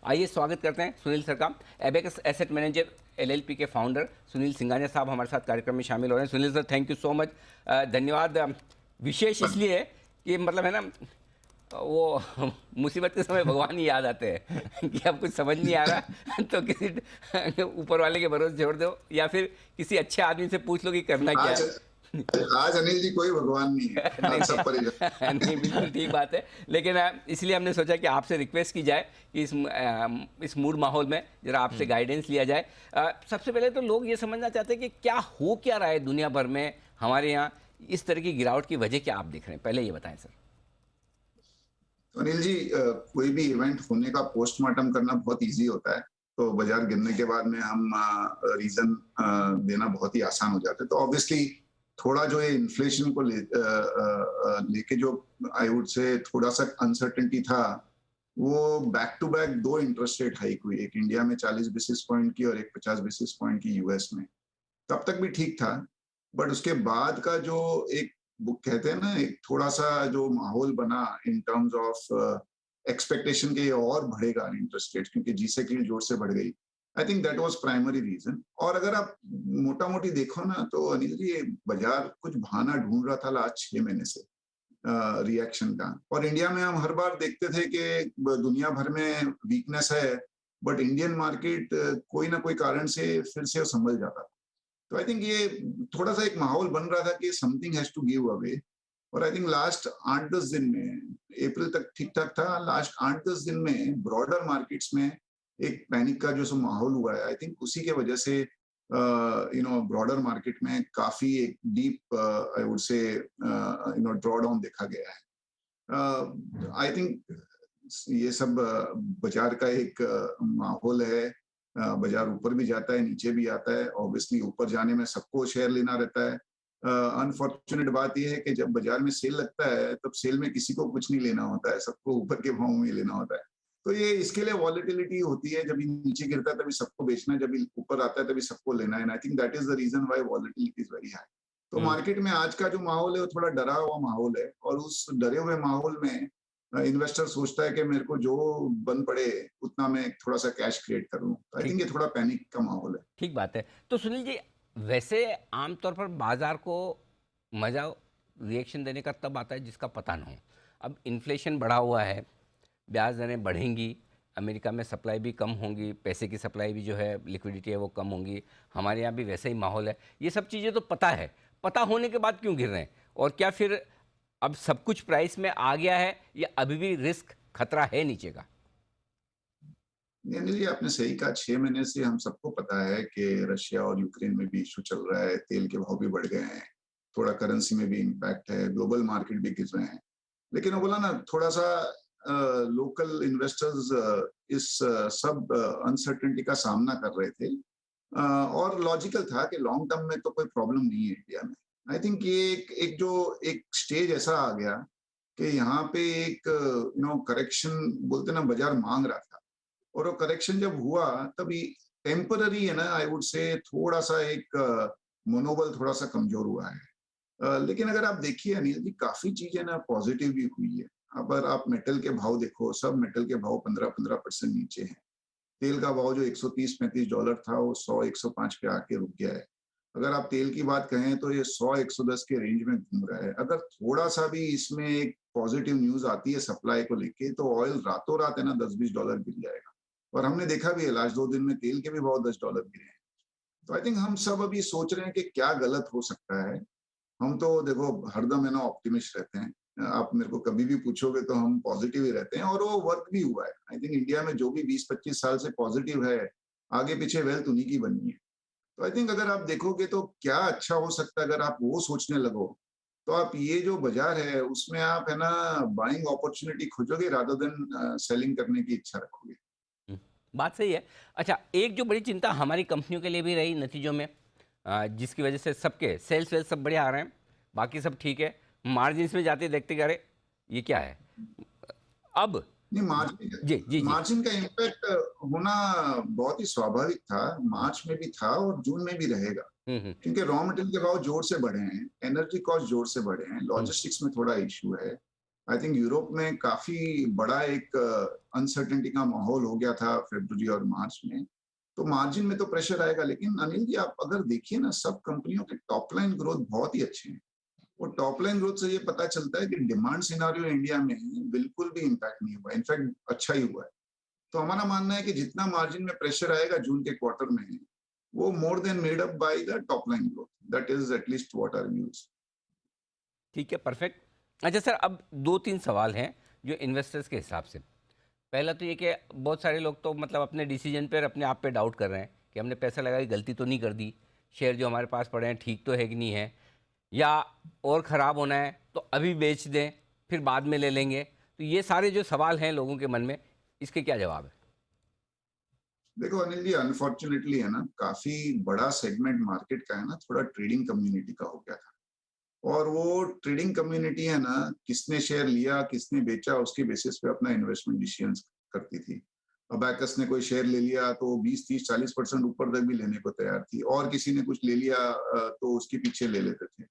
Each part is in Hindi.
आइए स्वागत करते हैं सुनील सर का। एबेकस एसेट मैनेजर एलएलपी के फाउंडर सुनील सिंघानिया साहब हमारे साथ कार्यक्रम में शामिल हो रहे हैं। Sunil sir, thank you so much, धन्यवाद। विशेष इसलिए कि मतलब है ना, वो मुसीबत के समय भगवान ही याद आते हैं कि अब कुछ समझ नहीं आ रहा तो किसी ऊपर वाले के भरोसे छोड़ दो या फिर किसी अच्छे आदमी से पूछ लो कि करना क्या आज है। आज अनिल जी कोई भगवान नहीं है। नहीं आज सब नहीं परेशान। नहीं, बिल्कुल ठीक बात है। लेकिन इसलिए हमने सोचा कि आपसे रिक्वेस्ट की जाए कि इस मूड माहौल में जरा आपसे गाइडेंस लिया जाए। सबसे पहले तो लोग ये समझना चाहते हैं कि क्या हो क्या रहा है दुनिया भर में, हमारे यहाँ इस तरह की गिरावट की वजह क्या आप देख रहे हैं, पहले ये बताएं सर। तो अनिल जी, कोई भी इवेंट होने का पोस्टमार्टम करना बहुत इजी होता है। तो बाजार गिरने के बाद में हम रीजन देना बहुत ही आसान हो जाता है। तो ऑब्वियसली थोड़ा जो ये इन्फ्लेशन को लेके जो आई वुड से थोड़ा सा अनसर्टेनिटी था, वो बैक टू बैक दो इंटरेस्ट रेट हाइक हुई, एक इंडिया में 40 बेसिस पॉइंट की और एक 50 बेसिस पॉइंट की यूएस में। तब तक भी ठीक था, बट उसके बाद का जो एक वो कहते हैं ना, एक थोड़ा सा जो माहौल बना इन टर्म्स ऑफ एक्सपेक्टेशन के ये और बढ़ेगा इंटरेस्ट रेट, क्योंकि जी से की जोर से बढ़ गई। I think that was primary reason. और अगर आप मोटा मोटी देखो ना, तो अनिल जी ये बाजार कुछ बहाना ढूंढ रहा था लास्ट 6 महीने से रिएक्शन का। और इंडिया में हम हर बार देखते थे कि दुनिया भर में वीकनेस है, बट इंडियन मार्केट कोई ना कोई कारण से फिर से संभल जाता था। तो आई थिंक ये थोड़ा सा एक माहौल बन रहा था कि something has to give away. और आई थिंक लास्ट 8-10 दिन में, अप्रैल तक ठीक ठाक था, लास्ट 8-10 दिन में ब्रॉडर मार्केट्स में एक पैनिक का जो माहौल हुआ है, आई थिंक उसी के वजह से ब्रॉडर मार्केट में काफी एक deep I would say draw down देखा गया है। आई थिंक ये सब बाजार का एक माहौल है। बाजार ऊपर भी जाता है, नीचे भी आता है। ऑब्वियसली ऊपर जाने में सबको शेयर लेना रहता है। अनफॉर्चुनेट बात यह है कि जब बाजार में सेल लगता है, तब सेल में किसी को कुछ नहीं लेना होता है, सबको ऊपर के भाव में लेना होता है। तो ये इसके लिए वॉलेटिलिटी होती है। जब नीचे गिरता है तभी सबको बेचना है, जब ऊपर आता है तभी सबको लेना है। I think that is the reason why volatility is very high. तो मार्केट में आज का जो माहौल है वो थोड़ा डरा हुआ माहौल है, और उस डरे हुए माहौल में इन्वेस्टर सोचता है कि मेरे को जो बन पड़े उतना मैं थोड़ा सा कैश क्रिएट कर लूं। आई ठीक थिंक ये थोड़ा पैनिक का माहौल है। ठीक बात है। तो सुनील जी, वैसे आमतौर पर बाजार को मज़ा रिएक्शन देने का तब आता है जिसका पता ना हो। अब इन्फ्लेशन बढ़ा हुआ है, ब्याज दरें बढ़ेंगी, अमेरिका में सप्लाई भी कम होंगी, पैसे की सप्लाई भी जो है, लिक्विडिटी है वो कम होंगी, हमारे यहाँ भी वैसे ही माहौल है। ये सब चीज़ें तो पता है, पता होने के बाद क्यों गिर रहे हैं? और क्या फिर अब सब कुछ प्राइस में आ गया है या अभी भी रिस्क खतरा है नीचे का? नहीं अनिल जी, आपने सही कहा। 6 महीने से हम सबको पता है कि रशिया और यूक्रेन में भी इशू चल रहा है, तेल के भाव भी बढ़ गए हैं, थोड़ा करेंसी में भी इम्पैक्ट है, ग्लोबल मार्केट भी गिर रहे हैं। लेकिन वो बोला ना, थोड़ा सा लोकल इन्वेस्टर्स इस सब अनसर्टेनिटी का सामना कर रहे थे। और लॉजिकल था कि लॉन्ग टर्म में तो कोई प्रॉब्लम नहीं है इंडिया में। आई थिंक ये एक स्टेज ऐसा आ गया कि यहाँ पे एक करेक्शन बोलते ना, बाजार मांग रहा था। और वो करेक्शन जब हुआ, तभी टेम्पररी है ना, आई वुड से थोड़ा सा एक मनोबल थोड़ा सा कमजोर हुआ है। लेकिन अगर आप देखिए अनिल जी, काफी चीजें ना पॉजिटिव भी हुई है। अगर आप मेटल के भाव देखो, सब मेटल के भाव 15-15% नीचे हैं। तेल का भाव जो $130-135 था, वो 100-105 पे आके रुक गया है। अगर आप तेल की बात कहें तो ये 100-110 के रेंज में घूम रहा है। अगर थोड़ा सा भी इसमें एक पॉजिटिव न्यूज आती है सप्लाई को लेके, तो ऑयल रातों रात है ना $10-20 गिर जाएगा। और हमने देखा भी है, लास्ट 2 दिन में तेल के भी भाव $10 गिरे हैं। तो आई थिंक हम सब अभी सोच रहे हैं कि क्या गलत हो सकता है। हम तो देखो हरदम है ना ऑप्टिमिस्ट रहते हैं। आप मेरे को कभी भी पूछोगे तो हम पॉजिटिव ही रहते हैं, और वो वर्क भी हुआ है। आई थिंक इंडिया में जो भी 20-25 साल से पॉजिटिव है, आगे पीछे वेल्थ उन्हीं की बनी है। तो आई थिंक अगर आप देखोगे तो क्या अच्छा हो सकता है, अगर आप वो सोचने लगो, तो आप ये जो बाजार है उसमें आप है ना बाइंग अपॉर्चुनिटी खोजोगे रादर देन सेलिंग करने की इच्छा रखोगे। हम्म, बात सही है। अच्छा, एक जो बड़ी चिंता हमारी कंपनियों के लिए भी रही नतीजों में, जिसकी वजह से सबके सेल्स वेल्स सब बढ़िया आ रहे हैं, बाकी सब ठीक है, मार्जिन में जाते देखते कि अरे ये क्या है अब। नहीं, मार्जिन जी जी जी। मार्जिन का इम्पैक्ट होना बहुत ही स्वाभाविक था। मार्च में भी था और जून में भी रहेगा, हम्म। क्योंकि रॉ मटेरियल के भाव जोर से बढ़े हैं, एनर्जी कॉस्ट जोर से बढ़े हैं, हम्म। लॉजिस्टिक्स में थोड़ा इश्यू है। आई थिंक यूरोप में काफी बड़ा एक अनसर्टेनिटी का माहौल हो गया था फरवरी और मार्च में। तो मार्जिन में तो प्रेशर आएगा, लेकिन अनिल जी आप अगर देखिए ना, सब कंपनियों के टॉप लाइन ग्रोथ बहुत ही अच्छे हैं। और टॉप लाइन ग्रोथ से ये पता चलता है कि डिमांड सिनारियो इंडिया में बिल्कुल भी इम्पैक्ट नहीं हुआ, इनफैक्ट अच्छा ही हुआ है। तो हमारा मानना है कि जितना मार्जिन में प्रेशर आएगा जून के क्वार्टर में, वो more than made up by the top line growth. That is at least what are views. ठीक है, परफेक्ट। अच्छा सर, अब 2-3 सवाल हैं जो इन्वेस्टर्स के हिसाब से। पहला तो ये कि बहुत सारे लोग तो मतलब अपने डिसीजन पर अपने आप पे डाउट कर रहे हैं कि हमने पैसा लगाई, गलती तो नहीं कर दी, शेयर जो हमारे पास पड़े हैं ठीक तो है कि नहीं है, या और ख़राब होना है तो अभी बेच दें फिर बाद में ले लेंगे। तो ये सारे जो सवाल हैं लोगों के मन में, इसके क्या जवाब है? देखो अनिल जी, अनफॉर्चुनेटली है ना, काफी बड़ा सेगमेंट मार्केट का है ना, थोड़ा ट्रेडिंग कम्युनिटी का हो गया था। और वो ट्रेडिंग कम्युनिटी है ना, किसने शेयर लिया किसने बेचा उसके बेसिस पे अपना इन्वेस्टमेंट डिसीजन करती थी। अबैकस ने कोई शेयर ले लिया तो 20, 30, 40% ऊपर तक भी लेने को तैयार थी, और किसी ने कुछ ले लिया तो उसके पीछे ले लेते थे।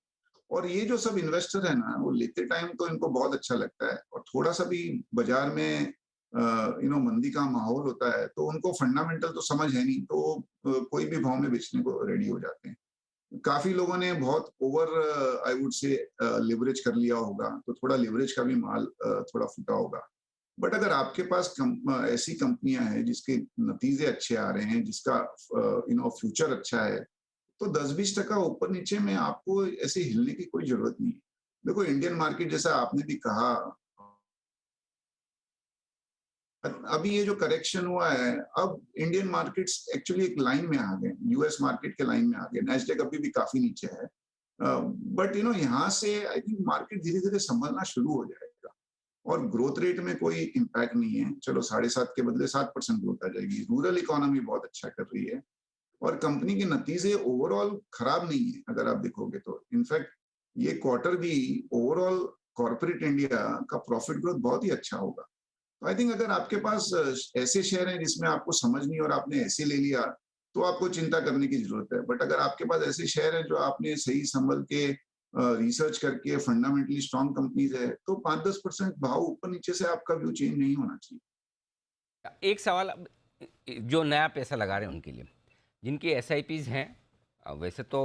और ये जो सब इन्वेस्टर है ना, वो लेते टाइम तो इनको बहुत अच्छा लगता है, और थोड़ा सा भी बाजार में मंदी का माहौल होता है तो उनको फंडामेंटल तो समझ है नहीं, तो कोई भी भाव में बेचने को रेडी हो जाते हैं। काफी लोगों ने बहुत over I would say leverage कर लिया होगा, तो थोड़ा लिवरेज का भी माल थोड़ा फूटा होगा। बट अगर आपके पास ऐसी कंपनियां हैं जिसके नतीजे अच्छे आ रहे हैं, जिसका फ्यूचर अच्छा है, तो 10-20% ऊपर नीचे में आपको ऐसे हिलने की कोई जरूरत नहीं है। देखो इंडियन मार्केट, जैसा आपने भी कहा, अभी ये जो करेक्शन हुआ है, अब इंडियन मार्केट्स एक्चुअली एक लाइन में आ गए, यूएस मार्केट के लाइन में आ गए। नेस्डेक अभी भी काफी नीचे है, बट यहाँ से आई थिंक मार्केट धीरे धीरे संभलना शुरू हो जाएगा। और ग्रोथ रेट में कोई इम्पैक्ट नहीं है, चलो 7.5 के बदले 7% ग्रोथ आ जाएगी। रूरल इकोनॉमी बहुत अच्छा कर रही है, और कंपनी के नतीजे ओवरऑल खराब नहीं है अगर आप देखोगे तो। इनफैक्ट ये क्वार्टर भी ओवरऑल कॉर्पोरेट इंडिया का प्रॉफिट ग्रोथ बहुत ही अच्छा होगा। तो आई थिंक अगर आपके पास ऐसे शेयर हैं जिसमें आपको समझ नहीं और आपने ऐसे ले लिया, तो आपको चिंता करने की जरूरत है। बट अगर आपके पास ऐसे शेयर हैं जो आपने सही संभल के रिसर्च करके फंडामेंटली स्ट्रॉन्ग कंपनीज है, तो 5-10% भाव ऊपर नीचे से आपका व्यू चेंज नहीं होना चाहिए। एक सवाल अब, जो नया पैसा लगा रहे हैं उनके लिए, जिनकी एसआईपीज़ हैं, वैसे तो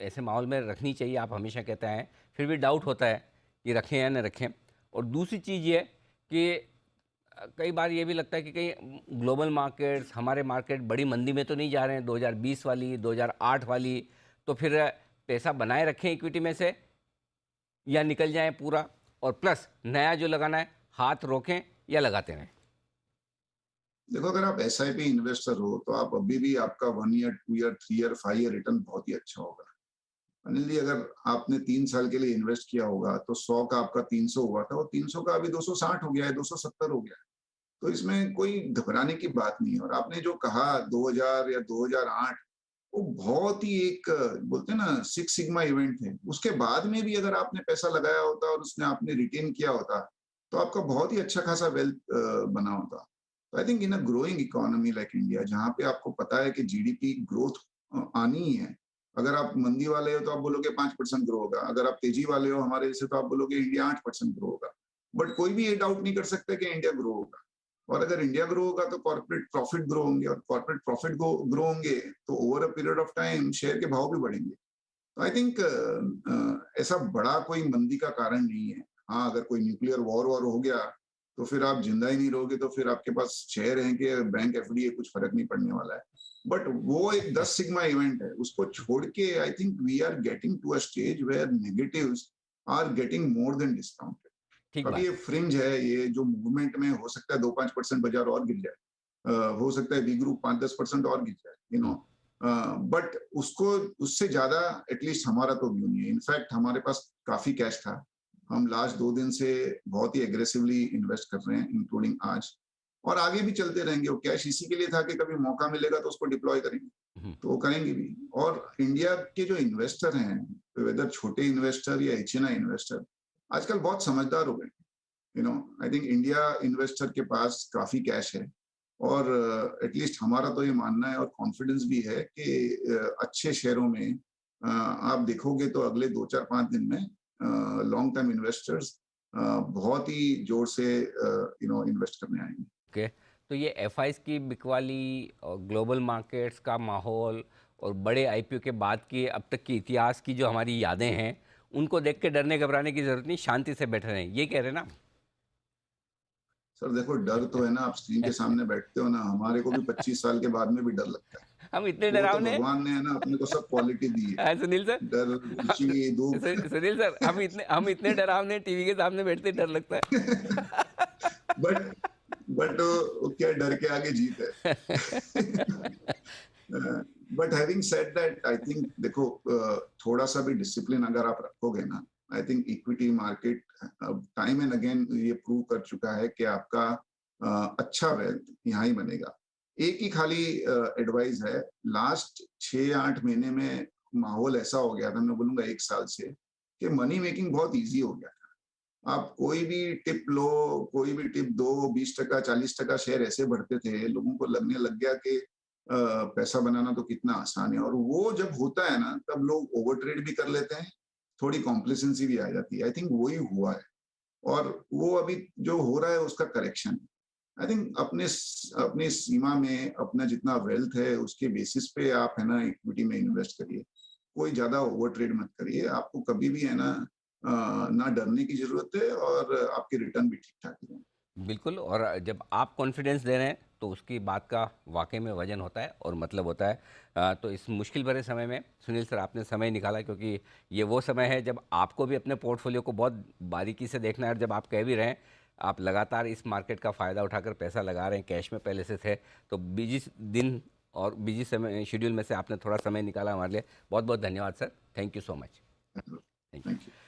ऐसे माहौल में रखनी चाहिए, आप हमेशा कहते हैं, फिर भी डाउट होता है कि रखें या न रखें। और दूसरी चीज़ ये कि कई बार ये भी लगता है कि कहीं ग्लोबल मार्केट्स, हमारे मार्केट बड़ी मंदी में तो नहीं जा रहे हैं, 2020 वाली, 2008 वाली, तो फिर पैसा बनाए रखें इक्विटी में से या निकल जाएं पूरा, और प्लस नया जो लगाना है हाथ रोकें या लगाते रहें? देखो अगर आप एसआईपी इन्वेस्टर हो, तो आप अभी भी आपका 1 year, 2 year, 3 year, 5 year return बहुत ही अच्छा होगा। अनिल जी, अगर आपने 3 साल के लिए इन्वेस्ट किया होगा, तो 100 का आपका 300 हुआ था, और 300 का अभी 260 हो गया है, 270 हो गया है। तो इसमें कोई घबराने की बात नहीं है। और आपने जो कहा 2000 या 2008, वो बहुत ही एक बोलते हैं ना सिक्स सिग्मा इवेंट थे। उसके बाद में भी अगर आपने पैसा लगाया होता और उसने आपने रिटेन किया होता, तो आपका बहुत ही अच्छा खासा वेल्थ बना होता। तो I think in a growing economy like India, जहाँ पे आपको पता है कि जीडीपी ग्रोथ आनी ही है। अगर आप मंदी वाले हो तो आप बोलोगे 5% ग्रो होगा, अगर आप तेजी वाले हो हमारे जैसे तो आप बोलोगे इंडिया 8% ग्रो होगा। बट कोई भी ये डाउट नहीं कर सकता कि इंडिया ग्रो होगा। और अगर इंडिया ग्रो होगा तो कॉर्पोरेट प्रॉफिट ग्रो होंगे, और कॉर्पोरेट प्रॉफिट ग्रो होंगे तो over a period of time share के भाव भी बढ़ेंगे। तो आई थिंक ऐसा बड़ा कोई मंदी का कारण नहीं है। हाँ, अगर कोई न्यूक्लियर वॉर हो गया तो फिर आप जिंदा ही नहीं रहोगे, तो फिर आपके पास शेयर हैं कि बैंक एफडी है, कुछ फर्क नहीं पड़ने वाला है। बट वो एक 10 सिग्मा इवेंट है, उसको छोड़ के I think we are getting to a stage where negatives are getting more than discount. ठीक अभी बात ये है। फ्रिंज है, ये जो मूवमेंट में हो सकता है 2-5% बाजार और गिर जाए, हो सकता है बी ग्रुप 5-10% और गिर जाए, हम्म, बट उसको उससे ज्यादा एटलीस्ट हमारा तो व्यू नहीं है। इनफैक्ट हमारे पास काफी कैश था, हम लास्ट 2 दिन से बहुत ही एग्रेसिवली इन्वेस्ट कर रहे हैं, इंक्लूडिंग आज, और आगे भी चलते रहेंगे। वो कैश इसी के लिए था कि कभी मौका मिलेगा तो उसको डिप्लॉय करेंगे, हम्म, तो वो करेंगे भी। और इंडिया के जो इन्वेस्टर हैं, वेदर छोटे इन्वेस्टर या एचएनआई इन्वेस्टर, आजकल बहुत समझदार हो गए। आई थिंक इंडिया इन्वेस्टर के पास काफी कैश है, और एटलीस्ट हमारा तो ये मानना है और कॉन्फिडेंस भी है कि अच्छे शेयरों में आप देखोगे तो अगले 2-4-5 दिन में लॉन्ग टर्म इन्वेस्टर्स बहुत ही जोर से इन्वेस्ट करने आएंगे। ओके, तो ये एफआईज की बिकवाली और ग्लोबल मार्केट्स का माहौल और बड़े आईपीओ के बाद की अब तक की इतिहास की जो हमारी यादें हैं, उनको देख के डरने घबराने की ज़रूरत नहीं, शांति से बैठे रहें, ये कह रहे हैं ना? सर देखो, डर तो है ना, आप स्क्रीन के सामने बैठते हो ना, हमारे को भी 25 साल के बाद में भी डर लगता है। हम इतने वो तो डरावने भगवान ने है ना अपने को सब क्वालिटी दी है, हैं, सुनील सर। डर, खुशी, दुख। सुनील सर, हम इतने डरावने, टीवी के सामने बैठते ही डर लगता बट बट क्या डर के आगे जीत है। है। But having said that, I think देखो, थोड़ा सा भी डिसिप्लिन अगर आप रखोगे ना, I think equity market time and again ये प्रूव कर चुका है कि आपका अच्छा वेल्थ यहाँ ही बनेगा। एक ही खाली एडवाइस है, लास्ट 6-8 महीने में माहौल ऐसा हो गया था, मैं बोलूंगा 1 साल से, कि मनी मेकिंग बहुत इजी हो गया। आप कोई भी टिप लो, कोई भी टिप दो, 20%, 40% शेयर ऐसे बढ़ते थे, लोगों को लगने लग गया कि पैसा बनाना तो कितना आसान है। और वो जब होता है ना, तब लोग ओवर ट्रेड भी कर लेते हैं, थोड़ी कॉम्प्लिसेंसी भी आ जाती है। आई थिंक वही हुआ है, और वो अभी जो हो रहा है उसका करेक्शन। आई थिंक अपने सीमा में अपना जितना वेल्थ है उसके बेसिस पे आप है ना इक्विटी में इन्वेस्ट करिए, कोई ज्यादा ओवर ट्रेड मत करिए। आपको कभी भी है ना ना डरने की जरूरत है, और आपके रिटर्न भी ठीक ठाक है। बिल्कुल, और जब आप कॉन्फिडेंस दे रहे हैं तो उसकी बात का वाकई में वजन होता है और मतलब होता है। तो इस मुश्किल भरे समय में सुनील सर आपने समय निकाला, क्योंकि ये वो समय है जब आपको भी अपने पोर्टफोलियो को बहुत बारीकी से देखना है। और जब आप कह भी रहे हैं आप लगातार इस मार्केट का फ़ायदा उठाकर पैसा लगा रहे हैं, कैश में पहले से थे, तो बिजी दिन और बिजी समय शेड्यूल में से आपने थोड़ा समय निकाला हमारे लिए। बहुत बहुत धन्यवाद sir, thank you so much. Thank you. Thank you.